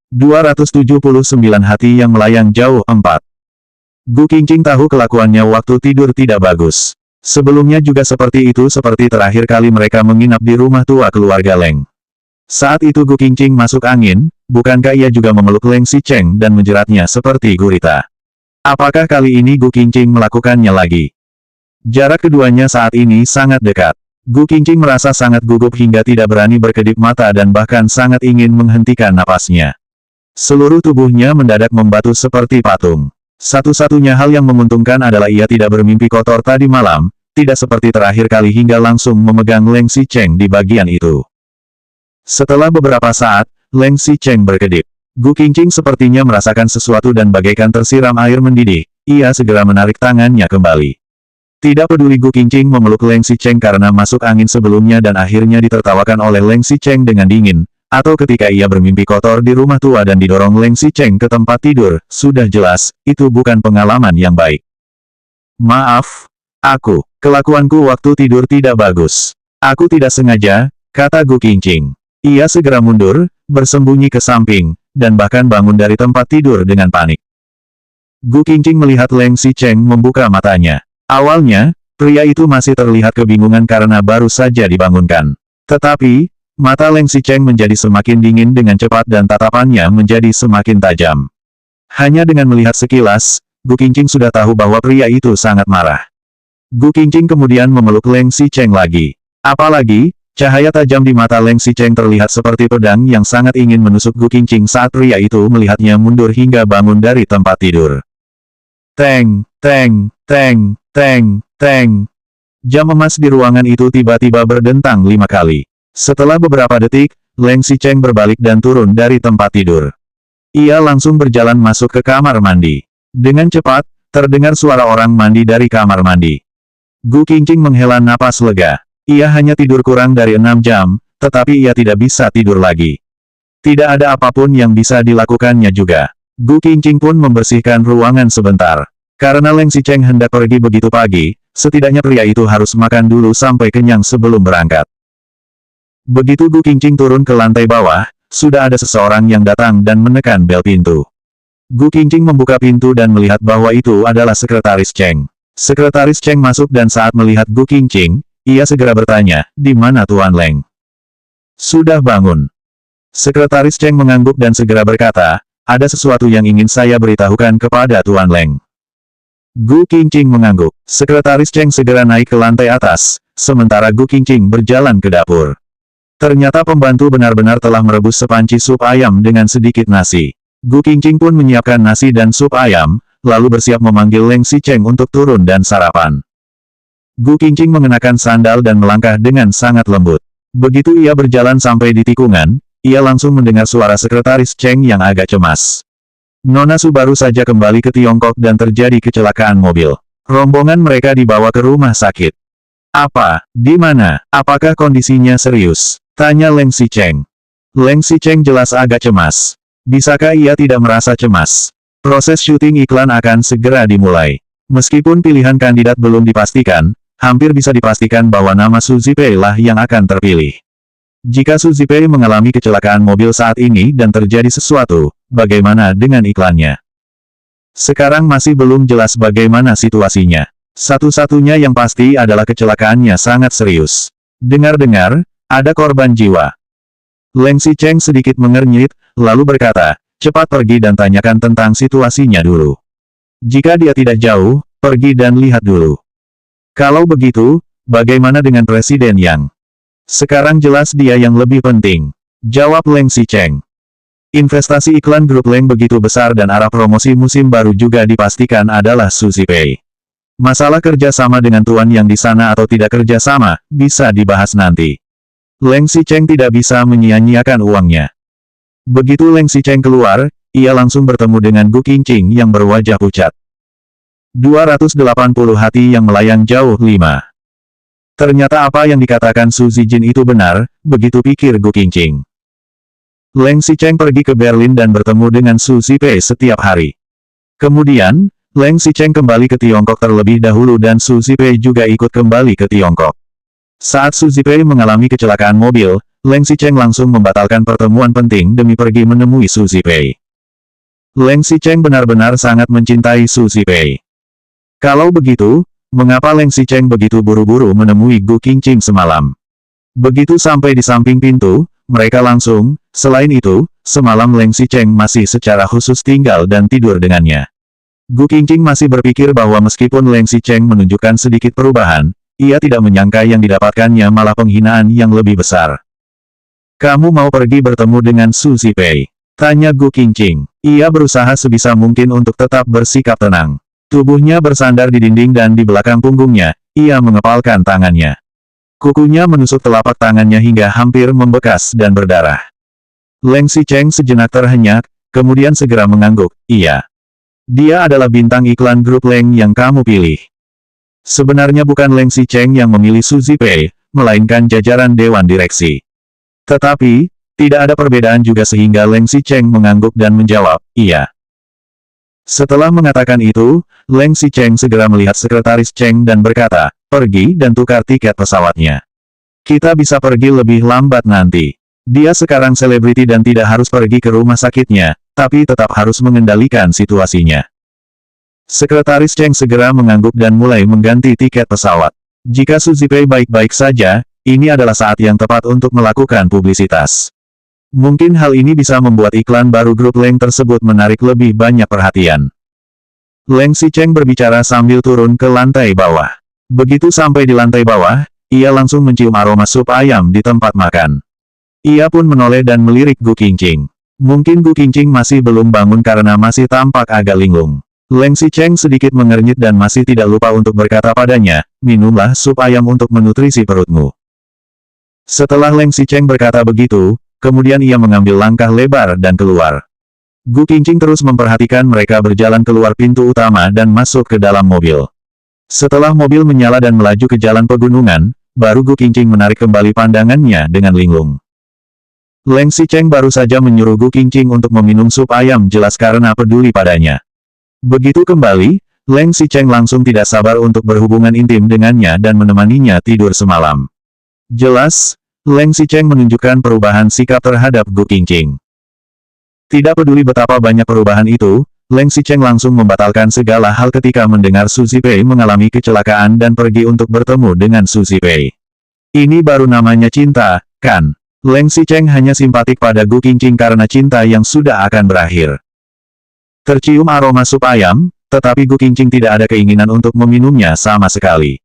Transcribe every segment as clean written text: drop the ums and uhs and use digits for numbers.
279 hati yang melayang jauh 4. Gu Qingqing tahu kelakuannya waktu tidur tidak bagus. Sebelumnya juga seperti itu seperti terakhir kali mereka menginap di rumah tua keluarga Leng. Saat itu Gu Qingqing masuk angin, bukankah ia juga memeluk Leng Xicheng dan menjeratnya seperti gurita? Apakah kali ini Gu Qingqing melakukannya lagi? Jarak keduanya saat ini sangat dekat. Gu Qingqing merasa sangat gugup hingga tidak berani berkedip mata dan bahkan sangat ingin menghentikan napasnya. Seluruh tubuhnya mendadak membatu seperti patung. Satu-satunya hal yang menguntungkan adalah ia tidak bermimpi kotor tadi malam, tidak seperti terakhir kali hingga langsung memegang Leng Xicheng di bagian itu. Setelah beberapa saat, Leng Xicheng berkedip. Gu Qingqing sepertinya merasakan sesuatu dan bagaikan tersiram air mendidih, ia segera menarik tangannya kembali. Tidak peduli Gu Qingqing memeluk Leng Xicheng karena masuk angin sebelumnya dan akhirnya ditertawakan oleh Leng Xicheng dengan dingin, atau ketika ia bermimpi kotor di rumah tua dan didorong Leng Xicheng ke tempat tidur, sudah jelas, itu bukan pengalaman yang baik. Maaf, kelakuanku waktu tidur tidak bagus. Aku tidak sengaja, kata Gu Qingqing. Ia segera mundur, bersembunyi ke samping, dan bahkan bangun dari tempat tidur dengan panik. Gu Qingqing melihat Leng Xicheng membuka matanya. Awalnya, pria itu masih terlihat kebingungan karena baru saja dibangunkan. Tetapi, mata Leng Xicheng menjadi semakin dingin dengan cepat dan tatapannya menjadi semakin tajam. Hanya dengan melihat sekilas, Gu Qingqing sudah tahu bahwa pria itu sangat marah. Gu Qingqing kemudian memeluk Leng Xicheng lagi. Apalagi, cahaya tajam di mata Leng Xicheng terlihat seperti pedang yang sangat ingin menusuk Gu Qingqing saat pria itu melihatnya mundur hingga bangun dari tempat tidur. Teng, teng, teng, teng, teng. Jam emas di ruangan itu tiba-tiba berdentang 5 kali. Setelah beberapa detik, Leng Xicheng berbalik dan turun dari tempat tidur. Ia langsung berjalan masuk ke kamar mandi. Dengan cepat, terdengar suara orang mandi dari kamar mandi. Gu Qingqing menghela napas lega. Ia hanya tidur kurang dari 6 jam, tetapi ia tidak bisa tidur lagi. Tidak ada apapun yang bisa dilakukannya juga. Gu Qingqing pun membersihkan ruangan sebentar. Karena Leng Xicheng hendak pergi begitu pagi, setidaknya pria itu harus makan dulu sampai kenyang sebelum berangkat. Begitu Gu Qingqing turun ke lantai bawah, sudah ada seseorang yang datang dan menekan bel pintu. Gu Qingqing membuka pintu dan melihat bahwa itu adalah Sekretaris Cheng. Sekretaris Cheng masuk dan saat melihat Gu Qingqing, ia segera bertanya, "Di mana Tuan Leng?" "Sudah bangun." Sekretaris Cheng mengangguk dan segera berkata, "Ada sesuatu yang ingin saya beritahukan kepada Tuan Leng." Gu Qingqing mengangguk. Sekretaris Cheng segera naik ke lantai atas, sementara Gu Qingqing berjalan ke dapur. Ternyata pembantu benar-benar telah merebus sepanci sup ayam dengan sedikit nasi. Gu Qingqing pun menyiapkan nasi dan sup ayam, lalu bersiap memanggil Leng Xicheng untuk turun dan sarapan. Gu Qingqing mengenakan sandal dan melangkah dengan sangat lembut. Begitu ia berjalan sampai di tikungan, ia langsung mendengar suara Sekretaris Cheng yang agak cemas. Nona Su baru saja kembali ke Tiongkok dan terjadi kecelakaan mobil. Rombongan mereka dibawa ke rumah sakit. "Apa? Di mana? Apakah kondisinya serius?" tanya Leng Xicheng. Leng Xicheng jelas agak cemas. Bisakah ia tidak merasa cemas? Proses syuting iklan akan segera dimulai. Meskipun pilihan kandidat belum dipastikan, hampir bisa dipastikan bahwa nama Su Zipei lah yang akan terpilih. Jika Su Zipei mengalami kecelakaan mobil saat ini dan terjadi sesuatu, bagaimana dengan iklannya? Sekarang masih belum jelas bagaimana situasinya. Satu-satunya yang pasti adalah kecelakaannya sangat serius. Dengar-dengar, ada korban jiwa. Leng Xicheng sedikit mengernyit, lalu berkata, "Cepat pergi dan tanyakan tentang situasinya dulu. Jika dia tidak jauh, pergi dan lihat dulu. Kalau begitu, bagaimana dengan Presiden Yang? Sekarang jelas dia yang lebih penting," jawab Leng Xicheng. Investasi iklan grup Leng begitu besar dan arah promosi musim baru juga dipastikan adalah Su Zipei. Masalah kerjasama dengan Tuan Yang di sana atau tidak kerjasama, bisa dibahas nanti. Leng Xicheng tidak bisa menyia-nyiakan uangnya. Begitu Leng Xicheng keluar, ia langsung bertemu dengan Gu Qingqing yang berwajah pucat. 280 hati yang melayang jauh 5. Ternyata apa yang dikatakan Su Zijin itu benar, begitu pikir Gu Qingqing. Leng Xicheng pergi ke Berlin dan bertemu dengan Su Zipei setiap hari. Kemudian, Leng Xicheng kembali ke Tiongkok terlebih dahulu dan Su Zipei juga ikut kembali ke Tiongkok. Saat Su Zipei mengalami kecelakaan mobil, Leng Xicheng langsung membatalkan pertemuan penting demi pergi menemui Su Zipei. Leng Xicheng benar-benar sangat mencintai Su Zipei. Kalau begitu, mengapa Leng Xicheng begitu buru-buru menemui Gu Qingqing semalam? Begitu sampai di samping pintu, mereka langsung, selain itu, semalam Leng Xicheng masih secara khusus tinggal dan tidur dengannya. Gu Qingqing masih berpikir bahwa meskipun Leng Xicheng menunjukkan sedikit perubahan, ia tidak menyangka yang didapatkannya malah penghinaan yang lebih besar. Kamu mau pergi bertemu dengan Su Zipei? Tanya Gu Qingqing. Ia berusaha sebisa mungkin untuk tetap bersikap tenang. Tubuhnya bersandar di dinding dan di belakang punggungnya, ia mengepalkan tangannya. Kukunya menusuk telapak tangannya hingga hampir membekas dan berdarah. Leng Xicheng sejenak terhenyak, kemudian segera mengangguk, iya. Dia adalah bintang iklan grup Leng yang kamu pilih. Sebenarnya bukan Leng Xicheng yang memilih Su Zipei, melainkan jajaran Dewan Direksi. Tetapi, tidak ada perbedaan juga sehingga Leng Xicheng mengangguk dan menjawab, iya. Setelah mengatakan itu, Leng Xicheng segera melihat sekretaris Cheng dan berkata, pergi dan tukar tiket pesawatnya. Kita bisa pergi lebih lambat nanti. Dia sekarang selebriti dan tidak harus pergi ke rumah sakitnya, tapi tetap harus mengendalikan situasinya. Sekretaris Cheng segera mengangguk dan mulai mengganti tiket pesawat. Jika Su Zipei baik-baik saja, ini adalah saat yang tepat untuk melakukan publisitas. Mungkin hal ini bisa membuat iklan baru grup Leng tersebut menarik lebih banyak perhatian. Leng Xicheng berbicara sambil turun ke lantai bawah. Begitu sampai di lantai bawah, ia langsung mencium aroma sup ayam di tempat makan. Ia pun menoleh dan melirik Gu Qingqing. Mungkin Gu Qingqing masih belum bangun karena masih tampak agak linglung. Leng Xicheng sedikit mengernyit dan masih tidak lupa untuk berkata padanya, minumlah sup ayam untuk menutrisi perutmu. Setelah Leng Xicheng berkata begitu, kemudian ia mengambil langkah lebar dan keluar. Gu Qingqing terus memperhatikan mereka berjalan keluar pintu utama dan masuk ke dalam mobil. Setelah mobil menyala dan melaju ke jalan pegunungan, baru Gu Qingqing menarik kembali pandangannya dengan linglung. Leng Xicheng baru saja menyuruh Gu Qingqing untuk meminum sup ayam jelas karena peduli padanya. Begitu kembali, Leng Xicheng langsung tidak sabar untuk berhubungan intim dengannya dan menemaninya tidur semalam. Jelas, Leng Xicheng menunjukkan perubahan sikap terhadap Gu Qingqing. Tidak peduli betapa banyak perubahan itu, Leng Xicheng langsung membatalkan segala hal ketika mendengar Su Zipei mengalami kecelakaan dan pergi untuk bertemu dengan Su Zipei. Ini baru namanya cinta, kan? Leng Xicheng hanya simpatik pada Gu Qingqing karena cinta yang sudah akan berakhir. Tercium aroma sup ayam, tetapi Gu Qingqing tidak ada keinginan untuk meminumnya sama sekali.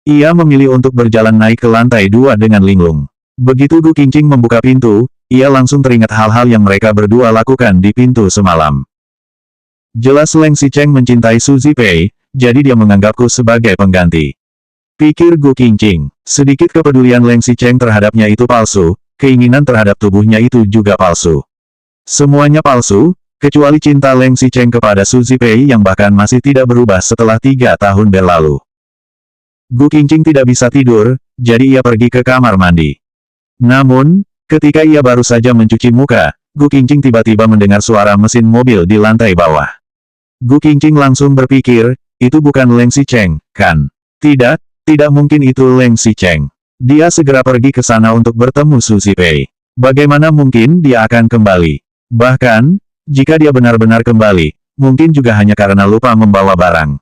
Ia memilih untuk berjalan naik ke lantai 2 dengan linglung. Begitu Gu Qingqing membuka pintu, ia langsung teringat hal-hal yang mereka berdua lakukan di pintu semalam. Jelas Leng Xicheng mencintai Su Zipei, jadi dia menganggapku sebagai pengganti. Pikir Gu Qingqing, sedikit kepedulian Leng Xicheng terhadapnya itu palsu, keinginan terhadap tubuhnya itu juga palsu. Semuanya palsu, kecuali cinta Leng Xicheng kepada Su Zipei yang bahkan masih tidak berubah setelah 3 tahun berlalu. Gu Qingqing tidak bisa tidur, jadi ia pergi ke kamar mandi. Namun, ketika ia baru saja mencuci muka, Gu Qingqing tiba-tiba mendengar suara mesin mobil di lantai bawah. Gu Qingqing langsung berpikir, itu bukan Leng Xicheng, kan? Tidak, tidak mungkin itu Leng Xicheng. Dia segera pergi ke sana untuk bertemu Su Zipei. Bagaimana mungkin dia akan kembali? Bahkan, jika dia benar-benar kembali, mungkin juga hanya karena lupa membawa barang.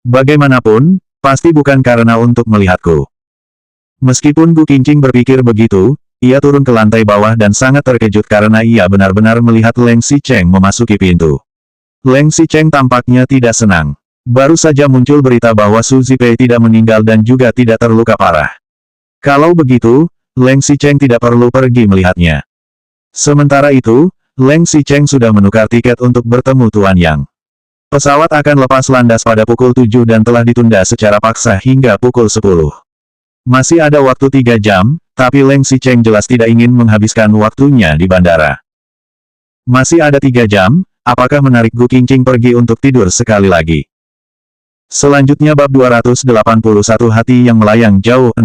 Bagaimanapun, pasti bukan karena untuk melihatku. Meskipun Gu Qingqing berpikir begitu, ia turun ke lantai bawah dan sangat terkejut karena ia benar-benar melihat Leng Xicheng memasuki pintu. Leng Xicheng tampaknya tidak senang. Baru saja muncul berita bahwa Su Zipei tidak meninggal dan juga tidak terluka parah. Kalau begitu, Leng Xicheng tidak perlu pergi melihatnya. Sementara itu, Leng Xicheng sudah menukar tiket untuk bertemu Tuan Yang. Pesawat akan lepas landas pada pukul 7 dan telah ditunda secara paksa hingga pukul 10. Masih ada waktu 3 jam, tapi Leng Xicheng jelas tidak ingin menghabiskan waktunya di bandara. Masih ada 3 jam, apakah menarik Gu Qingqing pergi untuk tidur sekali lagi? Selanjutnya bab 281 hati yang melayang jauh 6.